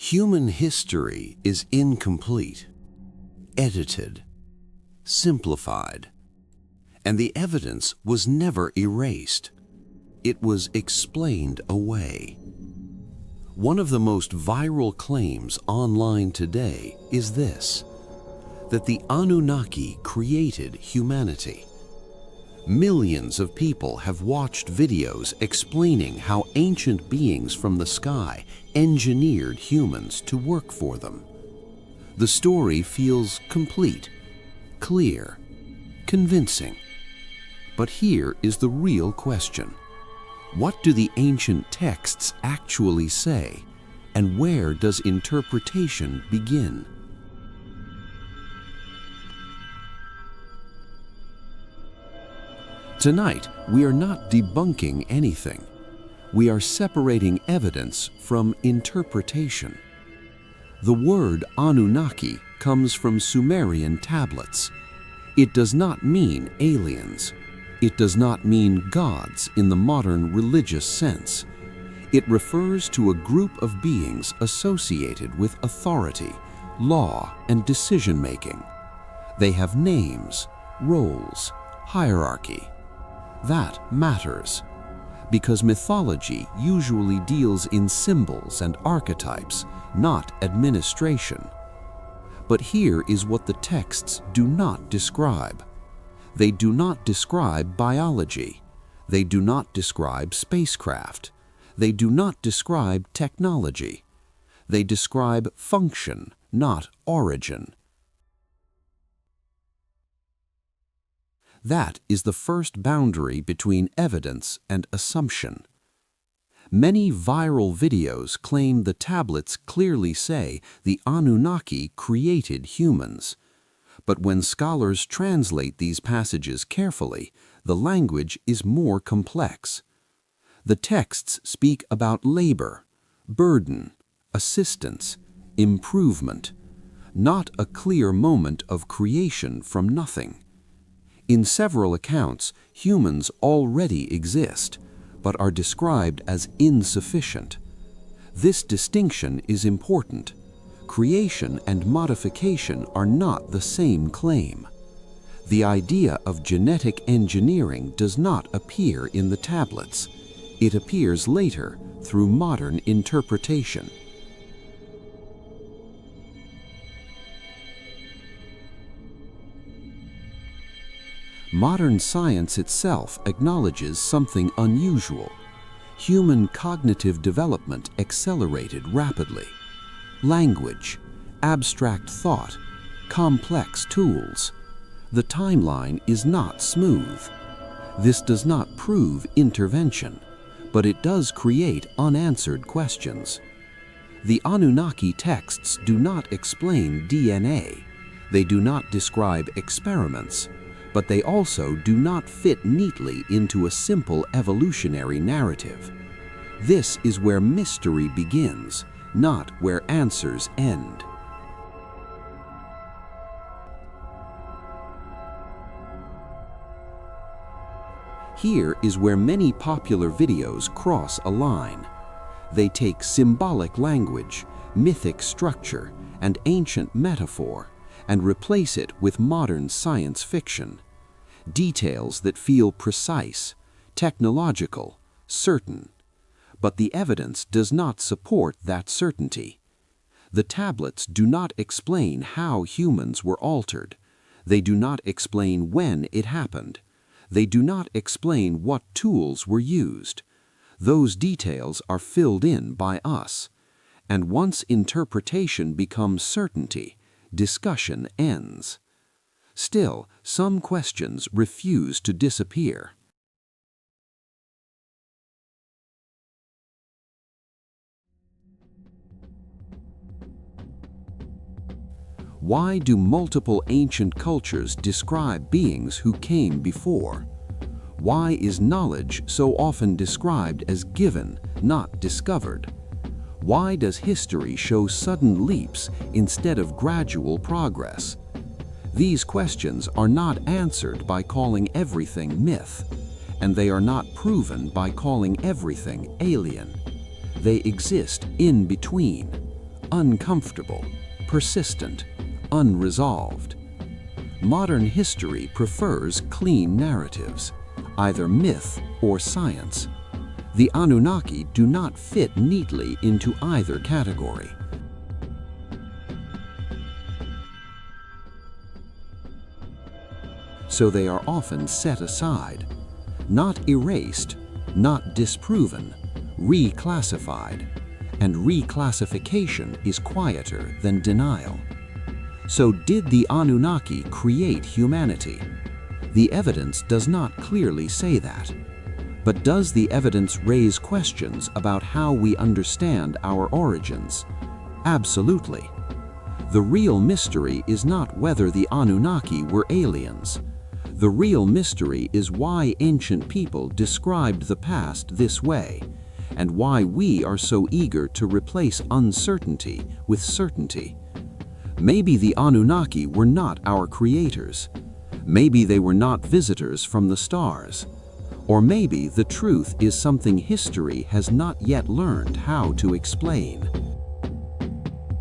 Human history is incomplete, edited, simplified, and the evidence was never erased. It was explained away. One of the most viral claims online today is this: that the Anunnaki created humanity. Millions of people have watched videos explaining how ancient beings from the sky engineered humans to work for them. The story feels complete, clear, convincing. But here is the real question. What do the ancient texts actually say, and where does interpretation begin? Tonight, we are not debunking anything. We are separating evidence from interpretation. The word Anunnaki comes from Sumerian tablets. It does not mean aliens. It does not mean gods in the modern religious sense. It refers to a group of beings associated with authority, law, and decision-making. They have names, roles, hierarchy. That matters, because mythology usually deals in symbols and archetypes, not administration. But here is what the texts do not describe. They do not describe biology. They do not describe spacecraft. They do not describe technology. They describe function, not origin. That is the first boundary between evidence and assumption. Many viral videos claim the tablets clearly say the Anunnaki created humans. But when scholars translate these passages carefully, the language is more complex. The texts speak about labor, burden, assistance, improvement, not a clear moment of creation from nothing. In several accounts, humans already exist, but are described as insufficient. This distinction is important. Creation and modification are not the same claim. The idea of genetic engineering does not appear in the tablets. It appears later through modern interpretation. Modern science itself acknowledges something unusual. Human cognitive development accelerated rapidly. Language, abstract thought, complex tools. The timeline is not smooth. This does not prove intervention, but it does create unanswered questions. The Anunnaki texts do not explain DNA. They do not describe experiments, but they also do not fit neatly into a simple evolutionary narrative. This is where mystery begins, not where answers end. Here is where many popular videos cross a line. They take symbolic language, mythic structure, and ancient metaphor, and replace it with modern science fiction. Details that feel precise, technological, certain. But the evidence does not support that certainty. The tablets do not explain how humans were altered. They do not explain when it happened. They do not explain what tools were used. Those details are filled in by us. And once interpretation becomes certainty, discussion ends. Still, some questions refuse to disappear. Why do multiple ancient cultures describe beings who came before? Why is knowledge so often described as given, not discovered? Why does history show sudden leaps instead of gradual progress? These questions are not answered by calling everything myth, and they are not proven by calling everything alien. They exist in between, uncomfortable, persistent, unresolved. Modern history prefers clean narratives, either myth or science. The Anunnaki do not fit neatly into either category. So they are often set aside, not erased, not disproven, reclassified, and reclassification is quieter than denial. So did the Anunnaki create humanity? The evidence does not clearly say that. But does the evidence raise questions about how we understand our origins? Absolutely. The real mystery is not whether the Anunnaki were aliens. The real mystery is why ancient people described the past this way, and why we are so eager to replace uncertainty with certainty. Maybe the Anunnaki were not our creators. Maybe they were not visitors from the stars. Or maybe the truth is something history has not yet learned how to explain.